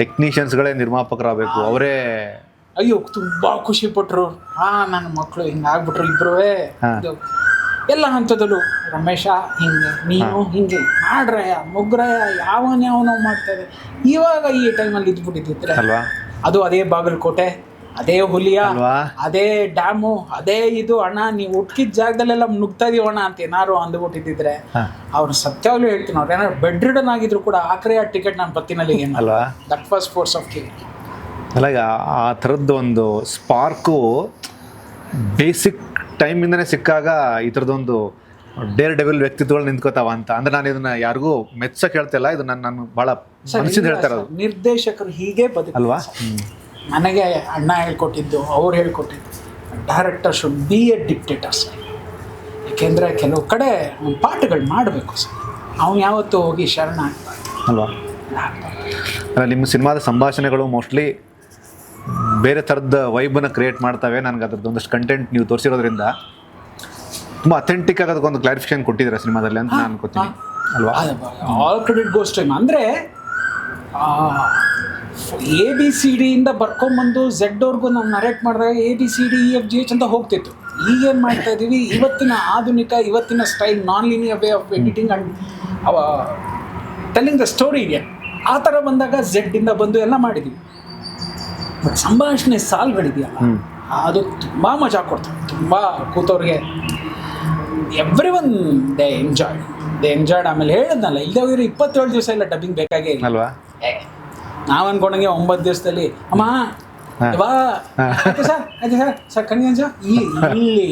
ಟೆಕ್ನಿಷಿಯನ್ಸ್ಗಳೇ ನಿರ್ಮಾಪಕರಾಗಬೇಕು, ಅವರೇ. ಅಯ್ಯೋ ತುಂಬಾ ಖುಷಿ ಪಟ್ರು. ನನ್ನ ಮಕ್ಕಳು ಹಿಂಗಾಗ್ಬಿಟ್ರು ಇಬ್ರು. ಎಲ್ಲ ಹಂತದಲ್ಲೂ ರಮೇಶ ಹಿಂಗೆ, ನೀನು ಹಿಂಗೆ ಮಾಡ್ರಯ್ಯ ಮುಗ್ರಯ್ಯ ಯಾವನೋ ಮಾಡ್ತಾರೆ. ಇವಾಗ ಈ ಟೈಮಲ್ಲಿ ಇದ್ಬಿಟ್ಟಿದ್ರೆ ಅಲ್ವಾ, ಅದು ಅದೇ ಬಾಗಲಕೋಟೆ, ಅದೇ ಹುಲಿಯ, ಅದೇ ಡ್ಯಾಮು, ಅದೇ ಇದು ಅಣ್ಣ ನೀವು ಹುಟ್ಕಿದ ಜಾಗದಲ್ಲೆಲ್ಲ ನುಗ್ತಾ ಇದೀವಿ ಅಣ್ಣ ಅಂತ ಏನಾರು ಅಂದ್ಬಿಟ್ಟಿದ್ರೆ ಅವ್ರು ಸತ್ಯಾಗ್ಲೂ ಹೇಳ್ತೀನಿ. ಅವ್ರು ಏನಾದ್ರು ಬೆಡ್ ರಿಡನ್ ಆಗಿದ್ರು ಕೂಡ ಆಖರೆ ಆ ಟಿಕೆಟ್ ನಾನು ಬರ್ತೀನಲ್ಲಿ ಏನು ಅಲ್ವಾ. That was force of king. ಅಲ್ಲ, ಆ ಥರದ್ದು ಒಂದು ಸ್ಪಾರ್ಕು ಬೇಸಿಕ್ ಟೈಮಿಂದನೇ ಸಿಕ್ಕಾಗ ಈ ಥರದೊಂದು ಡೇರ್ ಡೆವಿಲ್ ವ್ಯಕ್ತಿತ್ವಗಳು ನಿಂತ್ಕೋತಾವ ಅಂತ. ಅಂದ್ರೆ ನಾನು ಇದನ್ನ ಯಾರಿಗೂ ಮೆಚ್ಚಕ್ಕೆ ಹೇಳ್ತಿಲ್ಲ, ಇದು ನಾನು ಭಾಳ ಮನಸ್ಸಿಂದ ಹೇಳ್ತಾ ಇರೋದು. ನಿರ್ದೇಶಕರು ಹೀಗೆ ಅಲ್ವಾ. ನನಗೆ ಅಣ್ಣ ಹೇಳ್ಕೊಟ್ಟಿದ್ದು, ಅವ್ರು ಹೇಳ್ಕೊಟ್ಟಿದ್ದು, director should be A dictator sir. ಯಾಕೆಂದರೆ ಕೆಲವು ಕಡೆ ಪಾಠಗಳು ಮಾಡಬೇಕು ಸರ್. ಅವ್ನು ಯಾವತ್ತೂ ಹೋಗಿ ಶರಣ ಆಗ್ಬಾರ್ದು ಅಲ್ವಾ. ನಿಮ್ಮ ಸಿನಿಮಾದ ಸಂಭಾಷಣೆಗಳು ಮೋಸ್ಟ್ಲಿ ಬೇರೆ ಥರದ ವೈಬನ್ನು ಕ್ರಿಯೇಟ್ ಮಾಡ್ತವೆ. ನನಗೆ ಅದ್ರದ್ದು ಒಂದಷ್ಟು ಕಂಟೆಂಟ್ ನೀವು ತೋರಿಸಿರೋದ್ರಿಂದ ತುಂಬ ಅಥೆಂಟಿಕ್ ಆಗಿ ಅದಕ್ಕೊಂದು ಕ್ಲಾರಿಫಿಕೇಶನ್ ಕೊಟ್ಟಿದ್ದೀರಾ ಸಿನಿಮಾದಲ್ಲಿ ಅಂತ ನಾನು ಅನ್ಕೋತೀನಿ ಅಲ್ವಾ. All credit goes to him. ಅಂದರೆ ABCD ಇಂದ ಬರ್ಕೊಂಬಂದು ಝೆಡ್ವರೆಗೂ ನಾವು ನರೇಟ್ ಮಾಡಿದಾಗ ABCDEFGH ಅಂತ ಹೋಗ್ತಿತ್ತು. ಈಗೇನು ಮಾಡ್ತಾ ಇದ್ದೀವಿ, ಇವತ್ತಿನ ಆಧುನಿಕ, ಇವತ್ತಿನ style, non linear way of editing and telling the story ಇದೆ. ಆ ಥರ ಬಂದಾಗ ಝೆಡ್ಡಿಂದ ಬಂದು ಎಲ್ಲ ಮಾಡಿದ್ದೀವಿ. ಬಟ್ ಸಂಭಾಷಣೆ ಸಾಲ್ಗಳಿದೆಯಲ್ಲ, ಅದು ತುಂಬ ಮಜಾ ಕೊಡ್ತವೆ. ತುಂಬ ಕೂತವ್ರಿಗೆ ಎವ್ರಿ ಒನ್ ದೇ ಎಂಜಾಯ್ಡ್. ಆಮೇಲೆ ಹೇಳಿದ್ನಲ್ಲ, ಇಲ್ಲದೆ ಹೋಗಿರೋ 27 ದಿವಸ ಇಲ್ಲ ಡಬ್ಬಿಂಗ್ ಬೇಕಾಗೇ ಇಲ್ಲ ಅಲ್ವಾ. ನಾವು ಅನ್ಕೊಂಡಂಗೆ 9 ದಿವಸದಲ್ಲಿ ಅಮ್ಮ ವಾ ಆಯ್ತು ಸರ್ ಕಣಿಗಂಜ ಇಲ್ಲಿ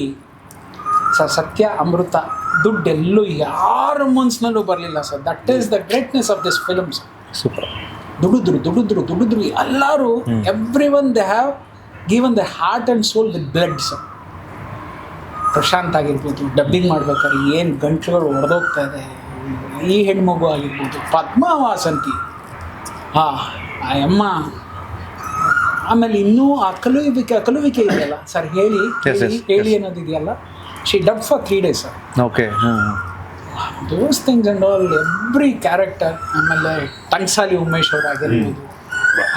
ಸರ್ ಸತ್ಯ ಅಮೃತ ದುಡ್ಡೆಲ್ಲೂ ಯಾರ ಮನ್ಸಿನಲ್ಲೂ ಬರಲಿಲ್ಲ sir. That is the greatness of this film sir. Super. ದುಡಿದ್ರು ಎಲ್ಲರೂ, everyone they have given the heart and soul with blood sir. Prashanth ಆಗಿರ್ಬೋದು, ಡಬ್ಬಿಂಗ್ ಮಾಡ್ಬೇಕಾದ್ರೆ ಏನು ಗಂಟುಗಳು ಹೊಡೆದೋಗ್ತಾ ಇದೆ, ಈ ಹೆಣ್ಮಗು ಆಗಿರ್ಬೋದು, ಪದ್ಮಾ ವಾಸಂತಿ, ಆ ಅಮ್ಮ, ಆಮೇಲೆ ಇನ್ನೂ ಆ ಕಲುವಿಕೆ ಇದೆಯಲ್ಲ ಸರ್, ಹೇಳಿ ಅನ್ನೋದಿದೆಯಲ್ಲ, she dub for 3 days sir. Okay. Those things and all, every character. ಆಮೇಲೆ ಟಂಗ್ಸಾಲಿ ಉಮೇಶ್ ಅವ್ರು ಆಗಿರ್ಬೋದು,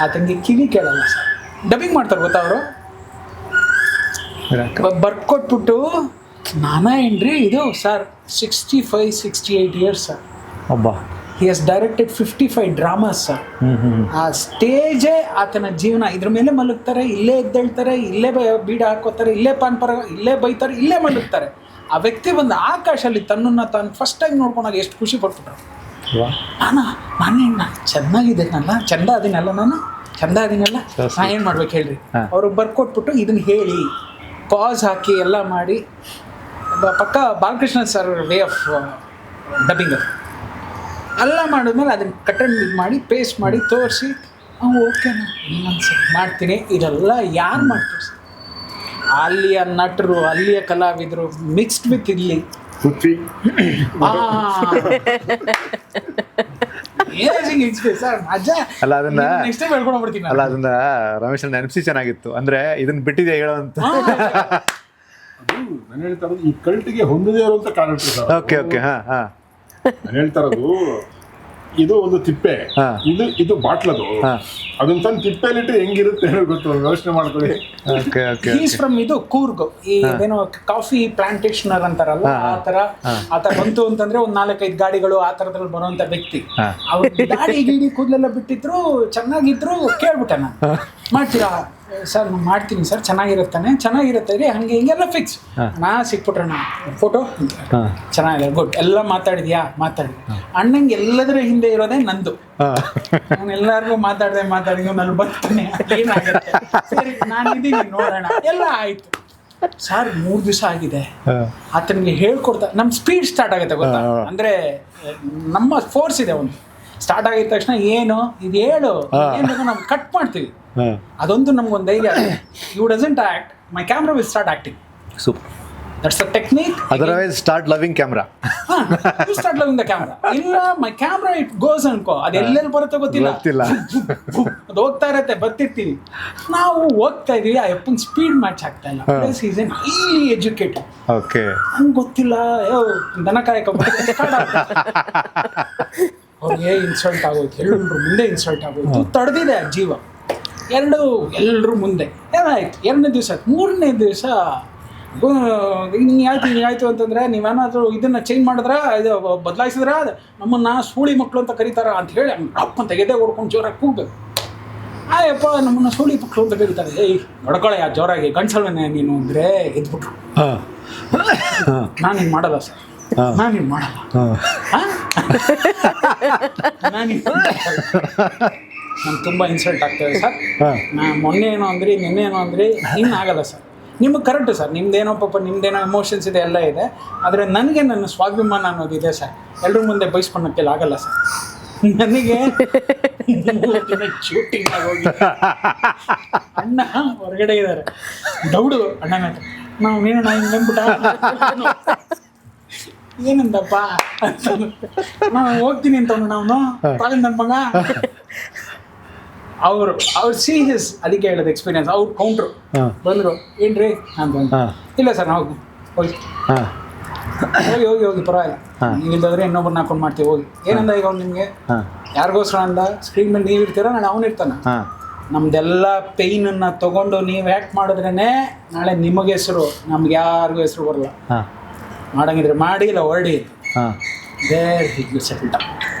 ಆತನಿಗೆ ಕಿವಿ ಕೇಳಲ್ಲ ಸರ್. ಡಬ್ಬಿಂಗ್ ಮಾಡ್ತಾರೆ ಗೊತ್ತಾ ಅವರು, ಬರ್ಕೊಟ್ಬಿಟ್ಟು ಏನ್ರಿ ಇದು ಸರ್ 65-68 years ಸರ್. ಒಬ್ಬ ಹಿ ಹಸ್ ಡೈರೆಕ್ಟೆಡ್ 55 dramas ಸರ್. ಆ ಸ್ಟೇಜೇ ಆತನ ಜೀವನ. ಇದ್ರ ಮೇಲೆ ಮಲಗ್ತಾರೆ, ಇಲ್ಲೇ ಎದ್ದೇಳ್ತಾರೆ, ಇಲ್ಲೇ ಬೀಡ ಹಾಕೋತಾರೆ, ಇಲ್ಲೇ ಪಾನ್ಪರ, ಇಲ್ಲೇ ಬೈತಾರೆ, ಇಲ್ಲೇ ಮಲಗ್ತಾರೆ. ಆ ವ್ಯಕ್ತಿ ಬಂದು ಆಕಾಶಲ್ಲಿ ತನ್ನನ್ನು ತಾನು ಫಸ್ಟ್ ಟೈಮ್ ನೋಡ್ಕೊಂಡಾಗ ಎಷ್ಟು ಖುಷಿ ಪಟ್ಬಿಟ್ರು. ನಾನು ಚೆನ್ನಾಗಿದ್ದೀನಲ್ಲ, ಚಂದ ಅದೀನಲ್ಲ, ನಾನು ಏನು ಮಾಡ್ಬೇಕು ಹೇಳ್ರಿ. ಅವ್ರಿಗೆ ಬರ್ಕೊಟ್ಬಿಟ್ಟು ಇದನ್ನ ಹೇಳಿ ಪಾಸ್ ಹಾಕಿ ಎಲ್ಲ ಮಾಡಿ, ಪಕ್ಕ Balakrishna sir way of dubbing ಎಲ್ಲ ಮಾಡಿದ್ಮೇಲೆ ಅದನ್ನು ಕಟ್ಟಂಡು ಇದು ಮಾಡಿ ಪೇಸ್ಟ್ ಮಾಡಿ ತೋರಿಸಿ, ಓಕೆನಾ ಇನ್ನೊಂದು ಸರಿ ಮಾಡ್ತೀನಿ. ಇದೆಲ್ಲ ಯಾರು ಮಾಡ್ತಾರೆ ಸರ್? ಅಲ್ಲಿಯ ನಟರು, ಅಲ್ಲಿಯ ಕಲಾವಿದರು ಮಿಕ್ಸ್ಡ್ ವಿತ್ ಇಲ್ಲಿ ಅಲ್ಲ, ಅದನ್ನ ರಮೇಶ್ ನೆನಪಿಸಿ ಚೆನ್ನಾಗಿತ್ತು. ಅಂದ್ರೆ ಇದನ್ನ ಬಿಟ್ಟಿದೆ ಹೇಳೋಂತ. ನಾನು ಹೇಳ್ತಾ ಇರೋದು ಈ ಕಲ್ಟಿಗೆ ಹೊಂದದೇ ಇರುವಂತ ಕ್ಯಾರೆಕ್ಟರ್ ಸರ್. ಓಕೆ. ನಾನು ಹೇಳ್ತಾ ಇರೋದು ಇದು ಒಂದು ತಿಪ್ಪೆ, ಇದು ಬಾಟ್ಲದು. ಅದನ್ನ ತಂದು ತಿಪ್ಪೆಲಿಟ್ಟು ಹೆಂಗಿರುತ್ತೆ ಗೊತ್ತು, ಯೋಚನೆ ಮಾಡ್ಕೊಳ್ಳಿ. ಫ್ರಮ್ ಇದು ಕೂರ್ಗ್, ಏನೋ ಕಾಫಿ ಪ್ಲಾಂಟೇಶನರ್ ಅಂತಾರಲ್ಲ, ಆತರ ಬಂತು ಅಂತಂದ್ರೆ ಒಂದ್ 4-5 ಗಾಡಿಗಳು ಆ ತರದ್ರಲ್ಲಿ ಬರುವಂತ ವ್ಯಕ್ತಿ. ಅವ್ರ ಗಾಡಿ ಕೂದಲೆಲ್ಲ ಬಿಟ್ಟಿದ್ರು, ಚೆನ್ನಾಗಿದ್ರು. ಕೇಳ್ಬಿಟ್ಟೆ ನಾನು, ಮಾಡ್ತೀರಾ ಸರ್? ಮಾಡ್ತೀನಿ ಸರ್, ಚೆನ್ನಾಗಿರುತ್ತೆ ರೀ, ಹಂಗೆ ಹಿಂಗೆಲ್ಲ ಫಿಕ್ಸ್. ಸಿಕ್ಬಿಟ್ರಣ್ಣ ಫೋಟೋ ಚೆನ್ನಾಗಿದೆ, ಗುಡ್. ಎಲ್ಲ ಮಾತಾಡಿದ್ಯಾ? ಮಾತಾಡಿ. ಅಣ್ಣಂಗೆ ಎಲ್ಲದರ ಹಿಂದೆ ಇರೋದೇ ನಂದು. ನಾನು ಎಲ್ಲರಿಗೂ ಮಾತಾಡಿ ನಾನು ಬರ್ತಾನೆ, ಏನಾಗುತ್ತೆ ಸರಿ ನಾನು ಇದೀನಿ ನೋಡೋಣ, ಎಲ್ಲ ಆಯ್ತು ಸರ್. 3 ದಿವಸ ಆಗಿದೆ. ಆತನಿಗೆ ಹೇಳ್ಕೊಡ್ತಾ ನಮ್ಮ ಸ್ಪೀಡ್ ಸ್ಟಾರ್ಟ್ ಆಗುತ್ತೆ ಗೊತ್ತಾ. ಅಂದ್ರೆ ನಮ್ಮ ಫೋರ್ಸ್ ಇದೆ ಒಂದು. ಸ್ಟಾರ್ಟ್ ಆಗಿದ ತಕ್ಷಣ ಏನು ಇದು ಹೇಳು, ಏನು ನಾವು ಕಟ್ ಮಾಡ್ತೀವಿ. ಅದೊಂದು ನಮ್ಗೊಂದು ಧೈರ್ಯ. You doesn't act, my camera will start acting. Super. That's a technique. Otherwise start loving camera. You start loving the camera. ಇಲ್ಲ, ಮೈ ಕ್ಯಾಮ್ರಾ ಇಟ್ ಗೋಸ್ ಅನ್ಕೋ, ಅದು ಎಲ್ಲೆಲ್ಲಿ ಬರುತ್ತೆ ಗೊತ್ತಿಲ್ಲ. ಅದು ಹೋಗ್ತಾ ಇರತ್ತೆ, ಬರ್ತಿರ್ತೀವಿ ನಾವು, ಹೋಗ್ತಾ ಇದೀವಿ. ಆ ಅಪ್ಪನ ಸ್ಪೀಡ್ ಮ್ಯಾಚ್ ಆಗ್ತಾ ಇಲ್ಲ. Plus is N highly educated. Okay. ಹಂಗೆ ಗೊತ್ತಿಲ್ಲ, ದನ ಕಾಯಕ ಅವ್ರಿಗೆ ಇನ್ಸಲ್ಟ್ ಆಗೋಯ್ತು, ಎಲ್ರ ಮುಂದೆ ಇನ್ಸಲ್ಟ್ ಆಗೋಯ್ತು, ತಡೆದಿದೆ ಆ ಜೀವ ಎಲ್ಲರೂ ಮುಂದೆ. ಏನಾಯ್ತು 2ನೇ ದಿವಸ, 3ನೇ ದಿವಸ ಹಿಂಗಾಯ್ತು ಅಂತಂದರೆ ನೀವೇನಾದರೂ ಇದನ್ನು ಚೇಂಜ್ ಮಾಡಿದ್ರೆ, ಇದು ಬದಲಾಯಿಸಿದ್ರೆ ನಮ್ಮನ್ನು ಸೂಳಿ ಮಕ್ಕಳು ಅಂತ ಕರೀತಾರ ಅಂತ ಹೇಳಿ ಅಪ್ಪಂತ ಎದೆ ಹೊಡ್ಕೊಂಡು ಜೋರಾಗಿ ಕೂಗಬೇಕು. ಆಯಪ್ಪ ನಮ್ಮನ್ನು ಸೂಳಿ ಮಕ್ಕಳು ಅಂತ ಕರೀತಾರೆ. ಏಯ್ ಹೊಡ್ಕೊಳ್ಳೆ ಆ ಜೋರಾಗಿ, ಗಂಡ್ಸಲ್ವೇ ನೀನು ಅಂದರೆ ಎದ್ಬಿಟ್ರು. ನಾನು ಹಿಂಗೆ ಮಾಡಲ್ಲ ಸರ್, ನಾನು ಹಿಂಗೆ ಮಾಡಲ್ಲ, ನಾನು ತುಂಬ ಇನ್ಸಲ್ಟ್ ಆಗ್ತದೆ ಸರ್. ನಾನು ಮೊನ್ನೆ ಏನೋ ಅಂದ್ರಿ, ನಿನ್ನೆ ಏನೋ ಅಂದ್ರಿ, ಇನ್ನು ಆಗಲ್ಲ ಸರ್. ನಿಮಗೆ ಕರೆಕ್ಟು ಸರ್, ನಿಮ್ದೇನೋ ಪಾಪ ನಿಮ್ದೇನೋ ಎಮೋಷನ್ಸ್ ಇದೆ, ಎಲ್ಲ ಇದೆ. ಆದರೆ ನನಗೆ ನನ್ನ ಸ್ವಾಭಿಮಾನ ಅನ್ನೋದಿದೆ ಸರ್, ಎಲ್ಲರ ಮುಂದೆ ಬಯಸ್ಕೊಳಕ್ಕೆಲ್ಲ ಆಗಲ್ಲ ಸರ್. ನನಗೆ ಶೂಟಿಂಗ್ ಆಗೋಗಿ ಅಣ್ಣ ಹೊರಗಡೆ ಇದ್ದಾರೆ, ದೌಡು ಅಣ್ಣನ ಹತ್ರ, ನಾವು ಏನಣ್ಣ ಹಿಂಗಂದ್ಬಿಟ್ಟ ಏನಂದಪ್ಪ ನಾನು ಹೋಗ್ತೀನಿ ಅಂತ ನಾವು ಪಾಲಿನ ನನ್ನ ಮಗ. ಅವ್ರು ಸೀರಿಯಸ್, ಅದಕ್ಕೆ ಹೇಳೋದು ಎಕ್ಸ್ಪೀರಿಯನ್ಸ್. ಅವ್ರು ಕೌಂಟ್ರು ಬಂದರು, ಏನ್ರಿ ಅಂತ. ಇಲ್ಲ ಸರ್ ನಾವು ಹೋಗಿ ಹೋಗಿ ಪರವಾಗಿಲ್ಲ, ನೀವು ಇಲ್ದಾದ್ರೆ ಇನ್ನೊಬ್ಬರನ್ನ ಹಾಕೊಂಡು ಮಾಡ್ತೀವಿ, ಹೋಗಿ. ಏನಂದ ಈಗ ಅವ್ನು ನಿಮಗೆ ಯಾರಿಗೋಸ್ಕರ ಅಂದ? ಸ್ಕ್ರೀನ್ ಮೇಲೆ ನೀವು ಇರ್ತೀರ, ನಾಳೆ ಅವನು ಇರ್ತಾನೆ. ನಮ್ದೆಲ್ಲ ಪೇಯ್ನನ್ನು ತೊಗೊಂಡು ನೀವು ಆ್ಯಕ್ಟ್ ಮಾಡಿದ್ರೇ ನಾಳೆ ನಿಮಗೆ ಹೆಸರು, ನಮ್ಗೆ ಯಾರಿಗೂ ಹೆಸರು ಬರಲ್ಲ. ಮಾಡಂಗಿದ್ರೆ ಮಾಡಿ, ಇಲ್ಲ ಹೊರಡಿ. ದೇರ್ ಹಿಗ್ ಸೆಟಲ್ಡ್.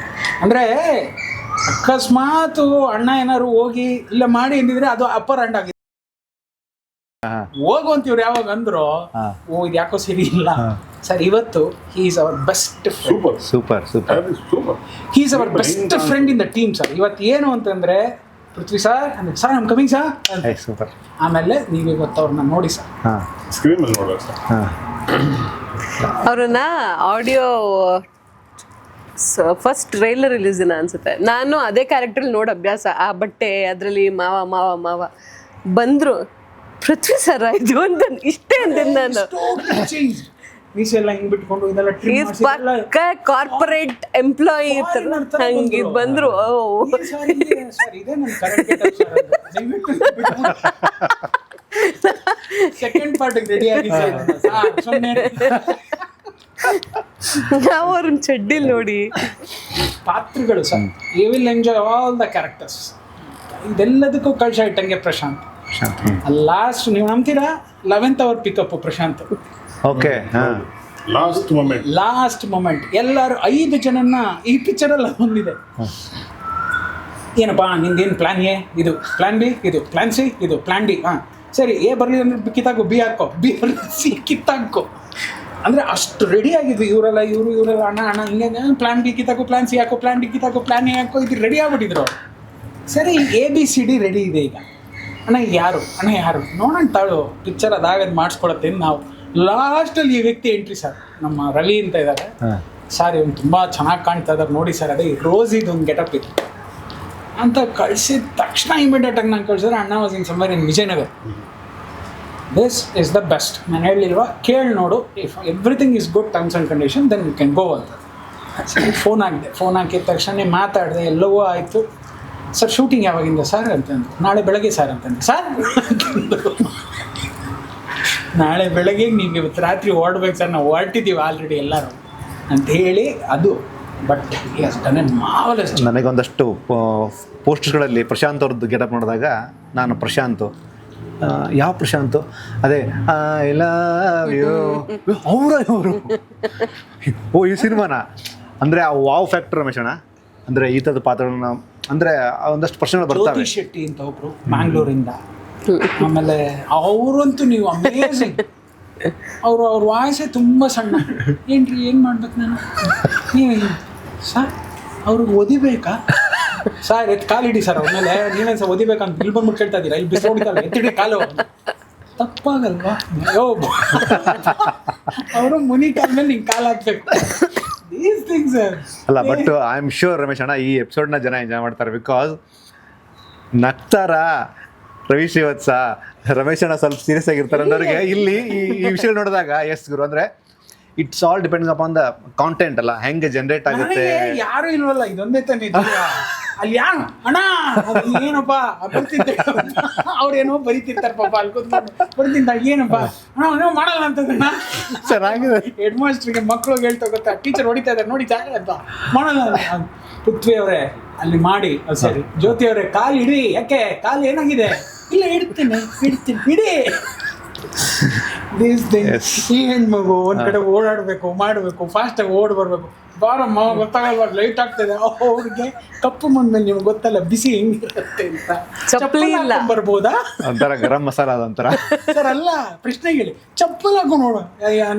ಅಂದರೆ ಅಕಸ್ಮಾತ್ ಅಣ್ಣ ಏನಾದ್ರು ಹೋಗಿ ಇಲ್ಲ ಮಾಡಿ ಎಂದಿದ್ರೆ ಅದು ಅಪ್ಪರ್ ಹ್ಯಾಂಡ್ ಆಗಿದೆ. ಹೋಗುವಂತೀವ್ರು ಯಾವಾಗ ಅಂದ್ರು, ಓ ಇದು ಯಾಕೋ ಸರಿ ಇಲ್ಲ ಸರ್. ಇವತ್ತು he is our best super super super he is our best friend in the team sir. ಇವತ್ತು ಏನು ಅಂತಂದ್ರೆ, ಪೃಥ್ವಿ ಸರ್ ಅಂದ್ರೆ sir I'm coming sir super. ಆಮೇಲೆ ನೀವು ಇವತ್ತು ಅವ್ರನ್ನ ನೋಡಿ ಸರ್, ಸ್ಕ್ರೀನ್ ಮೇಲೆ ನೋಡೋದು ಸರ್. ಅವ್ರನ್ನ ಆಡಿಯೋ ಫಸ್ಟ್ ಟ್ರೈಲರ್ ರಿಲೀಸ್ ದಿನ ಅನ್ಸುತ್ತೆ, ನಾನು ಅದೇ ಕ್ಯಾರೆಕ್ಟರ್ ನೋಡಿ ಅಭ್ಯಾಸ. ಆ ಬಟ್ಟೆ ಅದರಲ್ಲಿ ಮಾವ ಮಾವ ಮಾವ ಬಂದ್ರು, ಪೃಥ್ವಿ ಸರ್ ಇದು ಅಂತ ಇಷ್ಟೇ ಅಂದೆ ನಾನು. ಮೀಸೆಲ್ಲ ಹಿಂಗ್ ಬಿಟ್ಕೊಂಡು ಇದೆಲ್ಲ ಟ್ರಿಮ್ ಮಾಡಿಸಿ ಪಕ್ಕ ಕಾರ್ಪೊರೇಟ್ ಎಂಪ್ಲಾಯಿ ಇರ್ತಾರೆ ಹಂಗೆ ಬಂದ್ರು. ಸೆಕೆಂಡ್ ಪಾರ್ಟ್ ರೆಡಿ ಆಗಿ ನಾವು ಅವ್ರನ್ನ ಚಡ್ಡಿಲ್ ನೋಡಿ. ಪಾತ್ರಗಳು sir, you will enjoy all the characters. ಇದೆಲ್ಲದಕ್ಕೂ ಕಳ್ಸ ಇಟ್ಟಂಗೆ ಪ್ರಶಾಂತ್. ಲಾಸ್ಟ್ ನೀವು ನಂಬ್ತೀರಾ, 11th hour pickup Prashanth. Okay, last moment ಎಲ್ಲರೂ 5 ಜನನ್ನ ಈ ಪಿಕ್ಚರಲ್ಲಿ ಹೊಂದಿದೆ. ಏನಪ್ಪಾ ನಿಂದೇನು ಪ್ಲಾನ್ ಎ, ಇದು ಪ್ಲಾನ್ ಬಿ, ಇದು ಪ್ಲಾನ್ ಸಿ, ಇದು ಪ್ಲಾನ್ ಡಿ. ಸರಿ, ಎ ಬರಲಿ ಅಂದ್ರೆ ಕಿತ್ತಾಕೋ, ಬಿ ಹಾಕೋ, ಬಿ ಬರಲಿ ಸಿ ಕಿತ್ತಾಕೋ. ಅಂದರೆ ಅಷ್ಟು ರೆಡಿ ಆಗಿದ್ವಿ ಇವರೆಲ್ಲ, ಇವರೆಲ್ಲ ಅಣ್ಣ ಹಿಂಗೆ ಪ್ಲಾನ್ ಬಿ ಕಿತ್ತಾಕೋ, ಪ್ಲಾನ್ ಸಿ ಹಾಕೋ, ಪ್ಲಾನ್ ಡಿ ಕಿತ್ತಾಕೋ, ಪ್ಲಾನ್ ಎ ಹಾಕೋ, ಇದು ರೆಡಿ ಆಗ್ಬಿಟ್ಟಿದ್ರು ಅವ್ರು. ಸರಿ, ABCD ರೆಡಿ ಇದೆ ಈಗ. ಅಣ್ಣ ಯಾರು ನೋಡೋಣ ತಾಳು, ಪಿಕ್ಚರ್ ಅದಾಗದು ಮಾಡಿಸ್ಕೊಳತ್ತೆ ನಾವು. ಲಾಸ್ಟಲ್ಲಿ ಈ ವ್ಯಕ್ತಿ ಎಂಟ್ರಿ ಸರ್, ನಮ್ಮ ರವಿ ಅಂತ ಇದ್ದಾರೆ ಸರ್, ಇವ್ನು ತುಂಬ ಚೆನ್ನಾಗಿ ಕಾಣ್ತಾ ಇದ್ದಾರೆ ನೋಡಿ ಸರ್, ಅದೇ ರೋಸಿದು ಒಂದು ಗೆಟಪ್ ಇತ್ತು ಅಂತ ಕಳಿಸಿದ ತಕ್ಷಣ ಇಮಿಡಿಯೇಟಾಗಿ ನಾನು ಕಳಿಸಿದ್ರೆ, ಅಣ್ಣ was in summer in Vijayanagar, this is the best. ನಾನು ಹೇಳಿಲ್ವಾ, ಕೇಳಿ ನೋಡು, if everything is good terms and condition then you can go ಅಂತ. ಸರಿ, ಫೋನ್ ಹಾಕಿದ ತಕ್ಷಣ ಮಾತಾಡಿದೆ, ಎಲ್ಲವೂ ಆಯಿತು. ಸರ್ ಶೂಟಿಂಗ್ ಯಾವಾಗಿಂದ ಸರ್ ಅಂತಂದು, ನಾಳೆ ಬೆಳಗ್ಗೆ ಸರ್ ಅಂತಂದು. ಸರ್ ನಾಳೆ ಬೆಳಗ್ಗೆ ನೀವು ಇವತ್ತು ರಾತ್ರಿ ಹೊರಡ್ಬೇಕು ಸರ್, ನಾವು ಹೊರಟಿದ್ದೀವಿ ಆಲ್ರೆಡಿ ಎಲ್ಲರೂ ಅಂತ ಹೇಳಿ ಅದು. ಬಟ್ ಅಷ್ಟೇ ಮಾವಲಸ್. ನನಗೊಂದಷ್ಟು ಪೋಸ್ಟರ್ಗಳಲ್ಲಿ ಪ್ರಶಾಂತ್ ಅವ್ರದ್ದು ಗೆಟಪ್ ನೋಡಿದಾಗ ನಾನು ಪ್ರಶಾಂತು, ಯಾವ ಪ್ರಶಾಂತು, ಅದೇ ಐ ಲವ್ ಯು ಇವರು ಓ ಈ ಸಿನಿಮಾನ ಅಂದರೆ ಆ ವಾವ್ ಫ್ಯಾಕ್ಟರ್ ರಮೇಶ್ ಅಣ್ಣ. ಅಂದರೆ ಈ ಥರದ ಪಾತ್ರಗಳನ್ನ ಅಂದರೆ ಒಂದಷ್ಟು ಪ್ರಶ್ನೆಗಳು ಬರ್ತವೆ. ಜ್ಯೋತಿ ಶೆಟ್ಟಿ ಅಂತ ಒಬ್ರು ಮ್ಯಾಂಗ್ಳೂರಿಂದ, ಆಮೇಲೆ ಅವರಂತೂ ನೀವು ಅಮೇಝಿಂಗ್. ಅವ್ರ ವಾಯ್ಸೇ ತುಂಬ ಸಣ್ಣ. ಏನ್ರಿ ಏನು ಮಾಡ್ಬೇಕು ನಾನು, ನೀವು ಸರ್ ಅವ್ರಿಗೆ ಓದಿಬೇಕಾ ಸರ್, ಎತ್ತು ಕಾಲಿಡಿ ಸರ್ ಅವ್ರ ಮೇಲೆ, ನೀವೇನು ಸರ್ ಓದಿಬೇಕಂತ ಇಲ್ಲಿ ಬಂದ್ಬಿಟ್ಟು ಕೇಳ್ತಾ ಇದ್ದೀರಾ, ಇಲ್ಲಿ ಬಿಸಿ ಹೊಡಿತಲ್ಲ, ಎತ್ತಿಡಿ ಕಾಲು, ತಪ್ಪಾಗಲ್ವಾ? ಅಯ್ಯೋ ಅವರು ಮುನಿ ಕಾಲ ಮೇಲೆ ನಿಂಗೆ ಕಾಲು ಹಾಕ್ಬೇಕು. ಅಲ್ಲ, but I am sure Ramesh ಅಣ್ಣ ಈ ಎಪಿಸೋಡ್ನ ಜನ ಎಂಜಾಯ್ ಮಾಡ್ತಾರೆ. ಬಿಕಾಸ್ ನಗ್ತಾರ ರವಿ ಶ್ರೀವತ್ಸ, ರಮೇಶ್ ಅಣ್ಣ ಸ್ವಲ್ಪ ಸೀರಿಯಸ್ ಆಗಿರ್ತಾರೆ ಅನ್ನೋರಿಗೆ ಇಲ್ಲಿ ಈ ವಿಷಯ ನೋಡಿದಾಗ ಎಸ್ ಗುರು. ಅಂದರೆ it's all depends upon the content ಅಲ್ಲ, ಹೆಂಗೆ ಜನರೇಟ್ ಆಗುತ್ತೆ. ಯಾರು ಇಲ್ವಲ್ಲ, ಇದೊಂದೇ ತಾನೇ ಅಲ್ಲಿ ಯಾರು ಅಣ್ಣ ಅದು ಏನಪ್ಪ ಬರ್ತಿದ್ದೆ ಅವ್ರೇನೋ ಬರೀತಿರ್ತಾರೆ ಪಾಪ ಅಲ್ಲಿ ಕೂತ್ಕೊಂಡು ಬರ್ತಿದ್ದ ಏನಪ್ಪ ಅಣ್ಣ ಏನೋ ಮಾಡಲ್ಲ ಅಂತದಣ್ಣ. ಚೆನ್ನಾಗಿದೆ. ಹೆಡ್ ಮಾಸ್ಟರ್ಗೆ ಮಕ್ಕಳು ಹೇಳ್ತಾ ಗೊತ್ತಾ, ಟೀಚರ್ ಹೊಡಿತಾ ಇದ್ದಾರೆ ನೋಡಿ ಜಾಗ ಅಂತ ಮಾಡಲ್ಲ. ಪೃಥ್ವಿ ಅವರೇ ಅಲ್ಲಿ ಮಾಡಿ ಸರಿ. ಜ್ಯೋತಿ ಅವರೇ ಕಾಲು ಇಡಿ, ಯಾಕೆ ಕಾಲು ಏನಾಗಿದೆ? ಇಲ್ಲ ಇಡ್ತೀನಿ ಇಡಿ. ಈ ಹೆಣ್ಮಗು ಒಂದ್ ಕಡೆ ಓಡಾಡ್ಬೇಕು ಮಾಡ್ಬೇಕು, ಫಾಸ್ಟ್ ಆಗಿ ಓಡ್ ಬರ್ಬೇಕು. ಬಾರಮ್ಮ ಗೊತ್ತಾಗಲ್ವಾ ಲೈಟ್ ಆಗ್ತದೆ ಅವ್ರಿಗೆ, ಕಪ್ಪು ಮಣ್ಣಲ್ಲಿ ನಿಮ್ಗೆ ಗೊತ್ತಲ್ಲ ಬಿಸಿ ಹೆಂಗಿರುತ್ತೆ ಅಂತ. ಚಪ್ಪಲಿ ಇಲ್ಲ. ಹಾಕೊಂಡ್ ಬರ್ಬೋದಾ ಒಂಥರ ಗರಂ ಮಸಾಲ ಅದೊಂಥರ. ಸರ್ ಅಲ್ಲ, ಪ್ರಶ್ನೆ ಹೇಳಿ, ಚಪ್ಪಲ್ ಹಾಕೊಂಡು ನೋಡು.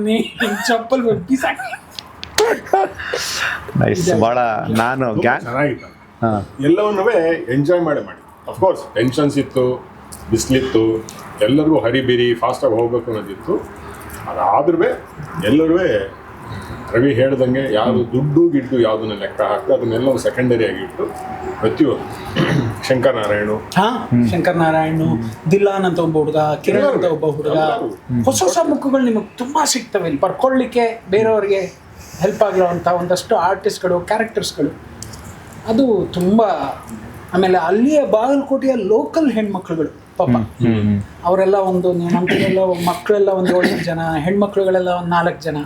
ನೀ ಚಪ್ಪಲ್ ಬಿಸಾಕಿ. ನೈಸ್. ಭಾಳ ನಾನು ಚೆನ್ನಾಗಿತ್ತು. ಎಲ್ಲವನ್ನೂ ಎಂಜಾಯ್ ಮಾಡಿ ಅಫ್ಕೋರ್ಸ್ ಟೆನ್ಷನ್ಸ್ ಇತ್ತು, ಬಿಸಿಲಿತ್ತು, ಎಲ್ಲರಿಗೂ ಹರಿಬಿರಿ ಫಾಸ್ಟಾಗಿ ಹೋಗ್ಬೇಕು ಅನ್ನೋದಿತ್ತು. ಅದಾದ್ರೂ ಎಲ್ಲರೂ ರವಿ ಹೇಳ್ದಂಗೆ ಯಾವುದು ದುಡ್ಡು ಗಿಡ್ಡು ಯಾವುದನ್ನ ಲೆಕ್ಕ ಹಾಕಿ ಅದನ್ನೆಲ್ಲ ಸೆಕೆಂಡರಿ ಆಗಿಟ್ಟು ಪ್ರತಿಯೊಂದು ಶಂಕರ್ ನಾರಾಯಣು, ಶಂಕರ್ ನಾರಾಯಣ್, ದಿಲ್ಲಾನ್ ಅಂತ ಒಬ್ಬ ಹುಡುಗ, ಕಿರಣ್ ಅಂತ ಒಬ್ಬ ಹುಡುಗ, ಹೊಸ ಹೊಸ ಮುಖಗಳು ನಿಮಗೆ ತುಂಬಾ ಸಿಗ್ತವೆ ಇಲ್ಲಿ ಬರ್ಕೊಳ್ಳಿಕ್ಕೆ, ಬೇರೆಯವ್ರಿಗೆ ಹೆಲ್ಪ್ ಆಗಿರೋವಂಥ ಒಂದಷ್ಟು ಆರ್ಟಿಸ್ಟ್ಗಳು, ಕ್ಯಾರೆಕ್ಟರ್ಸ್ಗಳು. ಅದು ತುಂಬ. ಆಮೇಲೆ ಅಲ್ಲಿಯ ಬಾಗಲಕೋಟೆಯ ಲೋಕಲ್ ಹೆಣ್ಮಕ್ಳುಗಳು ಪಾಪ ಅವರೆಲ್ಲ ಒಂದು ನಮ್ಮ ಕಡೆಯೆಲ್ಲ ಮಕ್ಕಳೆಲ್ಲ ಒಂದು 7 ಜನ, ಹೆಣ್ಮಕ್ಳುಗಳೆಲ್ಲ ಒಂದು 4 ಜನ,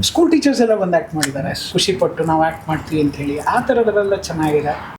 ಸ್ಕೂಲ್ ಟೀಚರ್ಸ್ ಎಲ್ಲ ಬಂದು ಆ್ಯಕ್ಟ್ ಮಾಡಿದ್ದಾರೆ, ಖುಷಿ ಪಟ್ಟು ನಾವು ಆ್ಯಕ್ಟ್ ಮಾಡ್ತೀವಿ ಅಂತ ಹೇಳಿ. ಆ ಥರದರೆಲ್ಲ ಚೆನ್ನಾಗಿದೆ.